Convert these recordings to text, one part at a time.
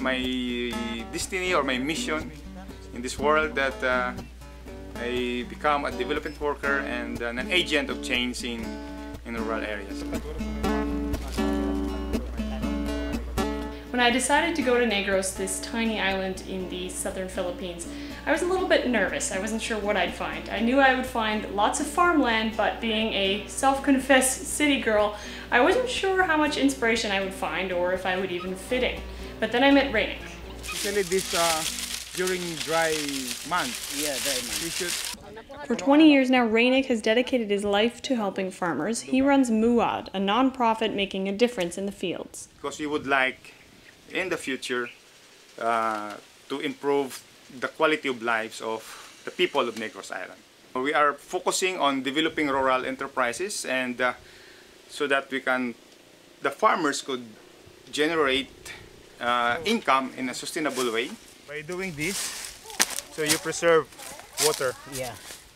my destiny or my mission in this world that I become a development worker and an agent of change in rural areas. When I decided to go to Negros, this tiny island in the southern Philippines, I was a little bit nervous. I wasn't sure what I'd find. I knew I would find lots of farmland, but being a self-confessed city girl, I wasn't sure how much inspiration I would find or if I would even fit in. But then I met Rainik. Usually this during dry months. Yeah, dry months. For 20 years now, Rainik has dedicated his life to helping farmers. He runs MUAD, a non-profit making a difference in the fields. Because we would like, in the future, to improve the quality of lives of the people of Negros Island. We are focusing on developing rural enterprises and so that the farmers could generate income in a sustainable way. By doing this, so you preserve water. Yeah.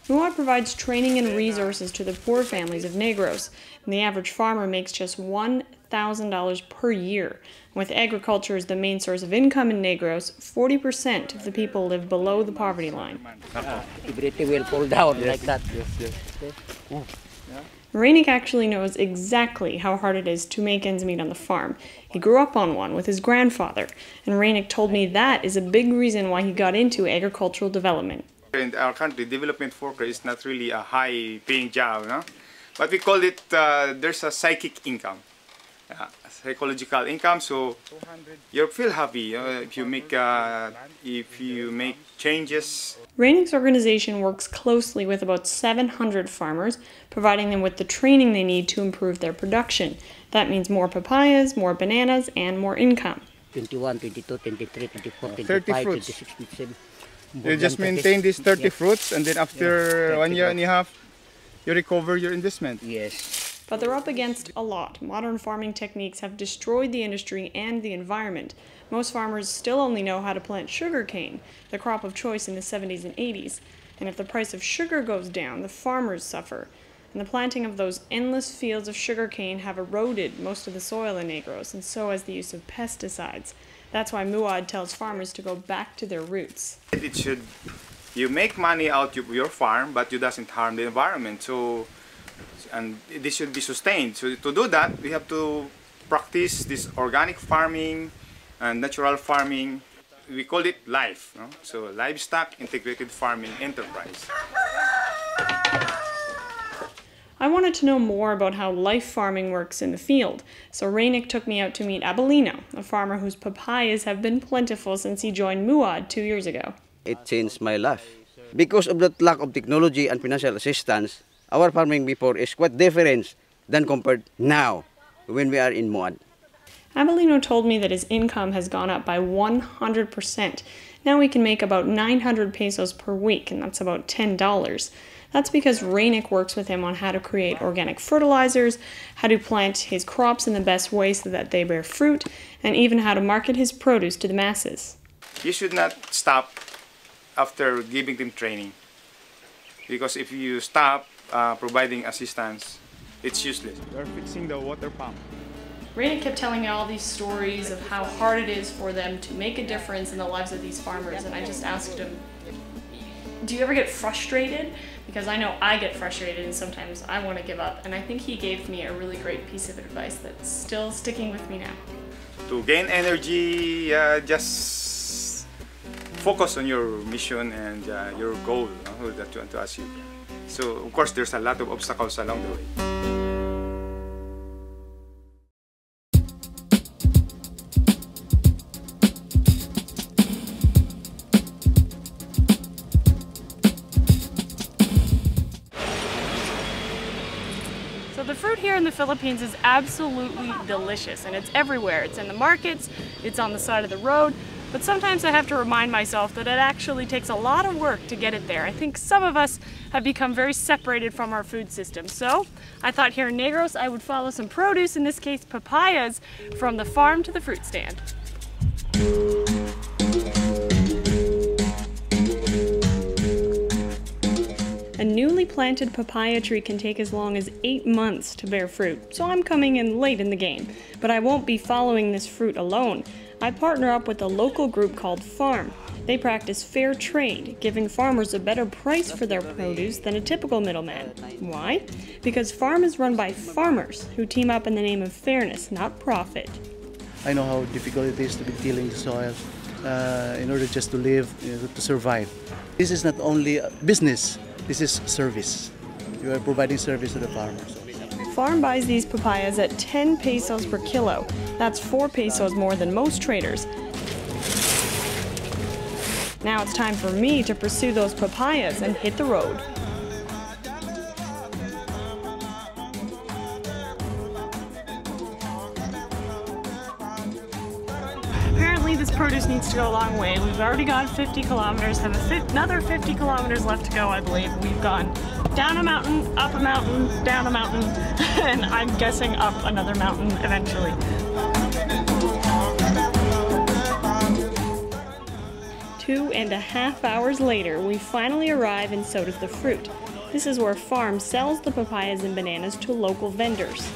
MUAD provides training and resources to the poor families of Negros, and the average farmer makes just $1,000 per year. With agriculture as the main source of income in Negros, 40% of the people live below the poverty line. Everything will fall down like that. Yes. Okay. Rainik actually knows exactly how hard it is to make ends meet on the farm. He grew up on one with his grandfather, and Rainik told me that is a big reason why he got into agricultural development. In our country, development worker is not really a high-paying job, no? But we call it, there's a psychic income, psychological income. So you feel happy if you make changes. Rainik's organization works closely with about 700 farmers, providing them with the training they need to improve their production. That means more papayas, more bananas, and more income. 21, 22, 23, 24, 30 25, fruits. 26, 27. You just maintain these 30 fruits, and then after 1 year and a half, you recover your investment. Yes. But they're up against a lot. Modern farming techniques have destroyed the industry and the environment. Most farmers still only know how to plant sugarcane, the crop of choice in the 70s and 80s. And if the price of sugar goes down, the farmers suffer. And the planting of those endless fields of sugarcane have eroded most of the soil in Negros, and so has the use of pesticides. That's why MUAD tells farmers to go back to their roots. You make money out of your farm, but you doesn't harm the environment. So, and this should be sustained. So to do that, we have to practice this organic farming and natural farming. We call it LIFE, no? So livestock integrated farming enterprise. I wanted to know more about how life farming works in the field, so Rainik took me out to meet Abelino, a farmer whose papayas have been plentiful since he joined MUAD 2 years ago. It changed my life. Because of that lack of technology and financial assistance, our farming before is quite different than compared now when we are in MUAD. Abelino told me that his income has gone up by 100%. Now he can make about 900 pesos per week, and that's about $10. That's because Rainik works with him on how to create organic fertilizers, how to plant his crops in the best way so that they bear fruit, and even how to market his produce to the masses. You should not stop after giving them training, because if you stop providing assistance, it's useless. You're fixing the water pump. Rainik kept telling me all these stories of how hard it is for them to make a difference in the lives of these farmers, and I just asked him, do you ever get frustrated? Because I know I get frustrated and sometimes I want to give up, and I think he gave me a really great piece of advice that's still sticking with me now. To gain energy, just focus on your mission and your goal that you want to achieve. So of course there's a lot of obstacles along the way. So the fruit here in the Philippines is absolutely delicious, and it's everywhere. It's in the markets, it's on the side of the road, but sometimes I have to remind myself that it actually takes a lot of work to get it there. I think some of us have become very separated from our food system. So I thought here in Negros I would follow some produce, in this case papayas, from the farm to the fruit stand. A newly planted papaya tree can take as long as 8 months to bear fruit, so I'm coming in late in the game. But I won't be following this fruit alone. I partner up with a local group called Farm. They practice fair trade, giving farmers a better price for their produce than a typical middleman. Why? Because Farm is run by farmers who team up in the name of fairness, not profit. I know how difficult it is to be tilling the soil in order just to live, to survive. This is not only a business, this is service. You are providing service to the farmers. Farm buys these papayas at 10 pesos per kilo. That's 4 pesos more than most traders. Now it's time for me to pursue those papayas and hit the road. Apparently this produce needs to go a long way. We've already gone 50 kilometers, have another 50 kilometers left to go, I believe. We've gone down a mountain, up a mountain, down a mountain, and I'm guessing up another mountain eventually. 2.5 hours later, we finally arrive and so does the fruit. This is where Farm sells the papayas and bananas to local vendors.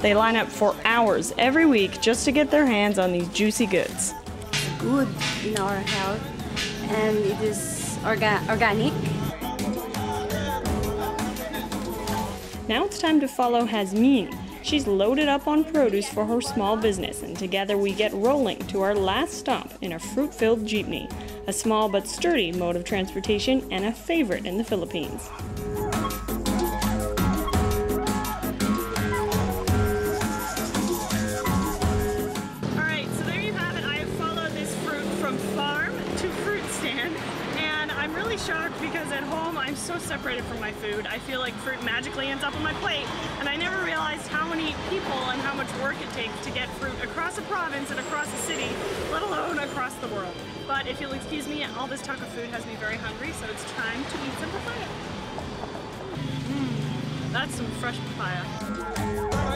They line up for hours every week just to get their hands on these juicy goods. Good in our health, and it is organic. Now it's time to follow Hazmin. She's loaded up on produce for her small business, and together we get rolling to our last stop in a fruit-filled jeepney, a small but sturdy mode of transportation and a favorite in the Philippines. Alright, so there you have it. I have followed this fruit from farm to fruit stand, and I'm really shocked because at home I'm so separated from my food. I feel like fruit magically ends up on my plate, and I never realized how many people and how much work it takes to get fruit across a province and across a city, let alone across the world. But if you'll excuse me, all this talk of food has me very hungry, so it's time to eat some papaya. That's some fresh papaya.